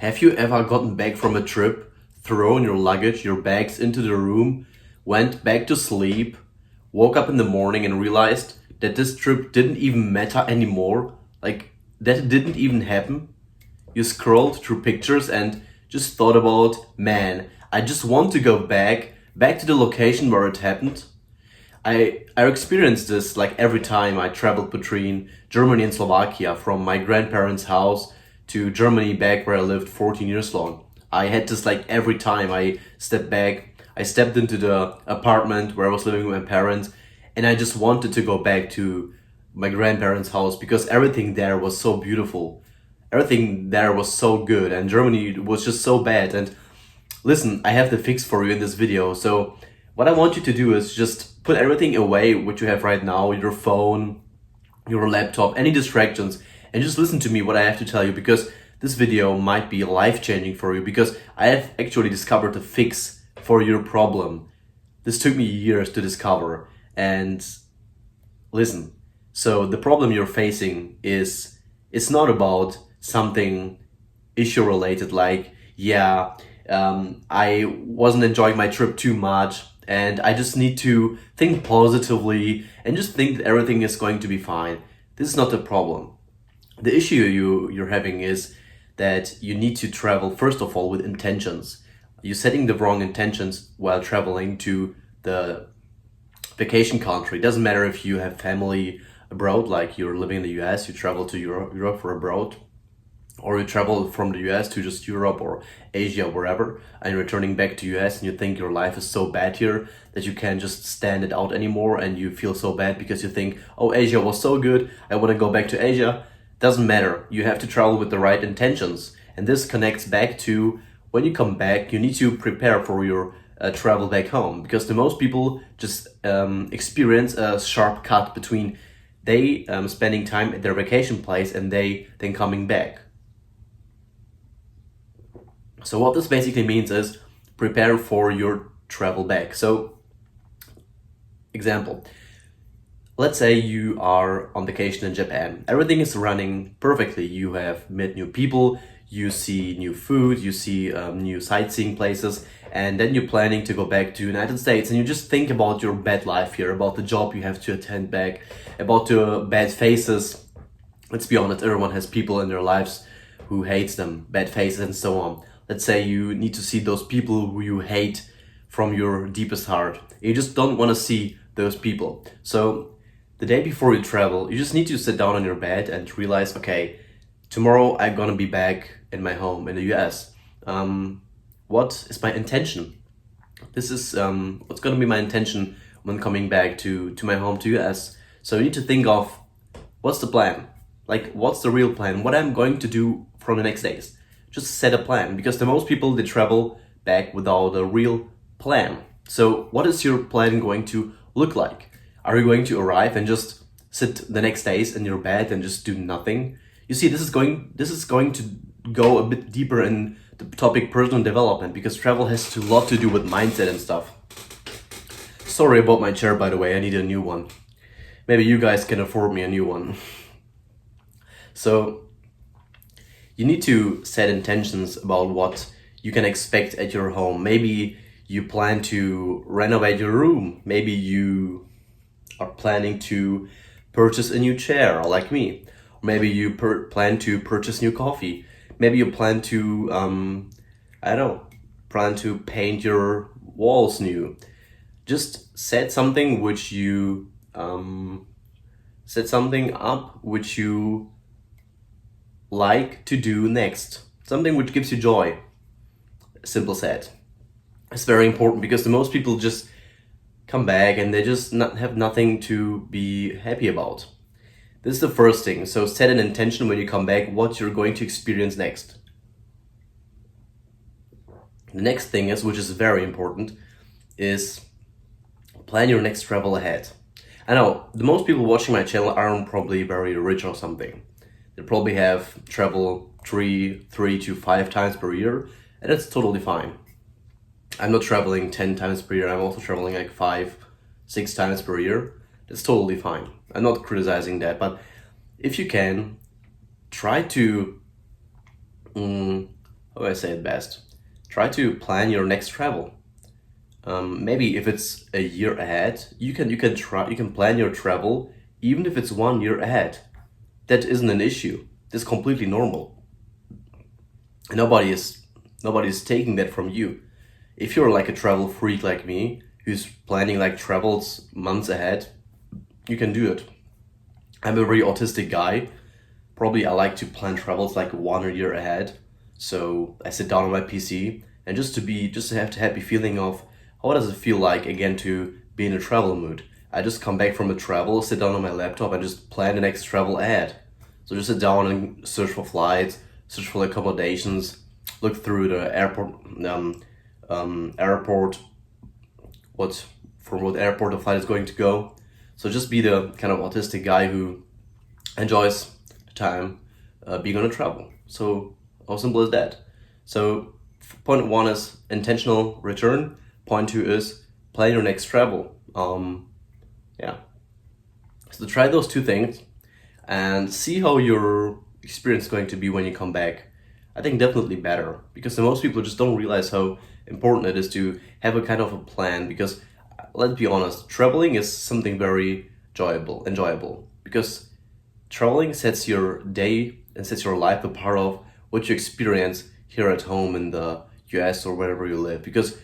Have you ever gotten back from a trip, thrown your luggage, your bags into the room, went back to sleep, woke up in the morning and realized that this trip didn't even matter anymore? Like, that it didn't even happen? You scrolled through pictures and just thought about, man, I just want to go back to the location where it happened. I experienced this like every time I traveled between Germany and Slovakia, from my grandparents' house to Germany back where I lived 14 years long. I had this like every time I stepped back, I stepped into the apartment where I was living with my parents, and I just wanted to go back to my grandparents' house because everything there was so beautiful. Everything there was so good, and Germany was just so bad. And listen, I have the fix for you in this video. So what I want you to do is just put everything away what you have right now, your phone, your laptop, any distractions, and just listen to me what I have to tell you, because this video might be life-changing for you, because I have actually discovered a fix for your problem. This took me years to discover. And listen, so the problem you're facing is, it's not about something issue related, like, yeah, I wasn't enjoying my trip too much and I just need to think positively and just think that everything is going to be fine. This is not the problem. The issue you're having is that you need to travel, first of all, with intentions. You're setting the wrong intentions while traveling to the vacation country. It doesn't matter if you have family abroad, like you're living in the US, you travel to Europe for abroad, or you travel from the US to just Europe or Asia, wherever, and you're returning back to US and you think your life is so bad here that you can't just stand it out anymore, and you feel so bad because you think, oh, Asia was so good, I want to go back to Asia. Doesn't matter. You have to travel with the right intentions. And this connects back to, when you come back, you need to prepare for your travel back home, because the most people just experience a sharp cut between they spending time at their vacation place and they then coming back. So what this basically means is prepare for your travel back. So, example, let's say you are on vacation in Japan. Everything is running perfectly. You have met new people, you see new food, you see new sightseeing places, and then you're planning to go back to United States, and you just think about your bad life here, about the job you have to attend back, about the bad faces. Let's be honest, everyone has people in their lives who hates them, bad faces and so on. Let's say you need to see those people who you hate from your deepest heart. You just don't want to see those people. So the day before you travel, you just need to sit down on your bed and realize, okay, tomorrow I'm gonna be back in my home in the US. What is my intention? This is what's gonna be my intention when coming back to my home to US. So you need to think of, what's the plan? Like, what's the real plan? What I'm going to do from the next days? Just set a plan, because the most people, they travel back without a real plan. So what is your plan going to look like? Are you going to arrive and just sit the next days in your bed and just do nothing? You see, this is going to go a bit deeper in the topic personal development, because travel has a lot to do with mindset and stuff. Sorry about my chair, by the way, I need a new one. Maybe you guys can afford me a new one. So you need to set intentions about what you can expect at your home. Maybe you plan to renovate your room. Maybe you are planning to purchase a new chair, like me. Maybe you plan to purchase new coffee. Maybe you plan to, plan to paint your walls new. Just set something which you, set something up which you like to do next. Something which gives you joy. Simple said. It's very important, because the most people just come back and they just have nothing to be happy about. This is the first thing. So set an intention when you come back, what you're going to experience next. The next thing is, which is very important, is plan your next travel ahead. I know the most people watching my channel aren't probably very rich or something. They probably have travel three to 5 times per year, and that's totally fine. I'm not traveling 10 times per year. I'm also traveling like 5-6 times per year. That's totally fine. I'm not criticizing that, but if you can, try to, how do I say it best? Try to plan your next travel. Maybe if it's a year ahead, you can plan your travel even if it's 1 year ahead. That isn't an issue. That's completely normal. And nobody is taking that from you. If you're like a travel freak like me, who's planning like travels months ahead, you can do it. I'm a very autistic guy. Probably I like to plan travels like 1 year ahead. So I sit down on my PC and just to have the happy feeling of how does it feel like again to be in a travel mood. I just come back from a travel, sit down on my laptop and just plan the next travel ahead. So just sit down and search for flights, search for accommodations, look through the airport, what from what airport the flight is going to go. So just be the kind of autistic guy who enjoys the time being on a travel. So how simple is that? So point one is intentional return. Point two is plan your next travel. Yeah. So try those two things and see how your experience is going to be when you come back. I think definitely better because most people just don't realize how important it is to have a kind of a plan because let's be honest, traveling is something very enjoyable because traveling sets your day and sets your life apart of what you experience here at home in the US or wherever you live. Because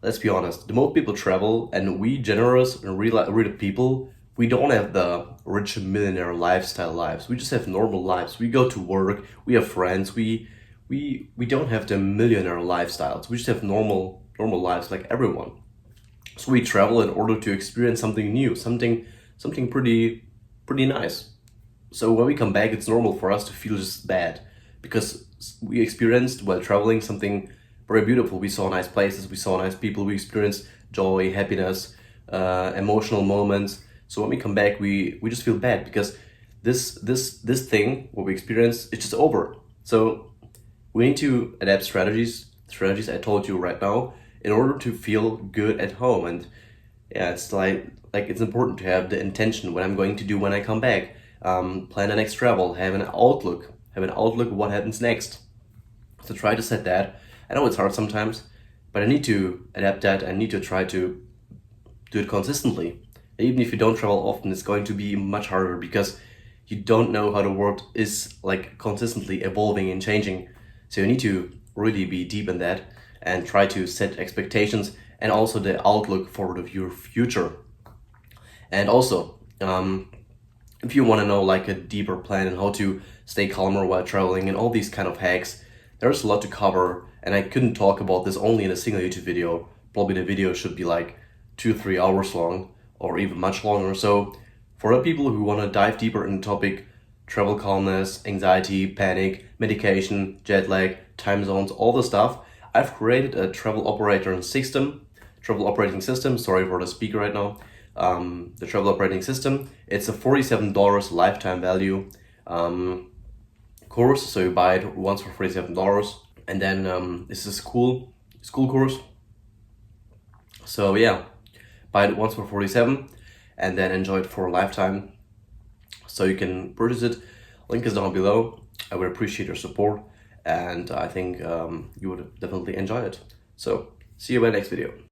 let's be honest, the more people travel and we generous and real people, we don't have the rich millionaire lifestyle lives. We just have normal lives. We go to work, we have friends, we don't have the millionaire lifestyles. We just have normal lives like everyone. So we travel in order to experience something new, something pretty nice. So when we come back, it's normal for us to feel just bad because we experienced while traveling something very beautiful. We saw nice places, we saw nice people, we experienced joy, happiness, emotional moments. So when we come back, we just feel bad because this thing what we experienced it's just over. So we need to adapt strategies I told you right now in order to feel good at home. And yeah, it's like it's important to have the intention what I'm going to do when I come back. Plan the next travel, have an outlook what happens next. So try to set that. I know it's hard sometimes, but I need to adapt that. I need to try to do it consistently. Even if you don't travel often, it's going to be much harder because you don't know how the world is like consistently evolving and changing. So you need to really be deep in that and try to set expectations and also the outlook for your future. And also, if you want to know like a deeper plan and how to stay calmer while traveling and all these kind of hacks, there's a lot to cover and I couldn't talk about this only in a single YouTube video. Probably the video should be like 2-3 hours long or even much longer. So for the people who want to dive deeper in the topic, travel calmness, anxiety, panic, medication, jet lag, time zones, all the stuff, I've created a travel operating system, sorry for the speaker right now, the travel operating system. It's a $47 lifetime value course, so you buy it once for $47 and then this is a school course. So yeah, buy it once for 47 and then enjoy it for a lifetime. So you can purchase it. Link is down below. I would appreciate your support and I think you would definitely enjoy it. So see you in my next video.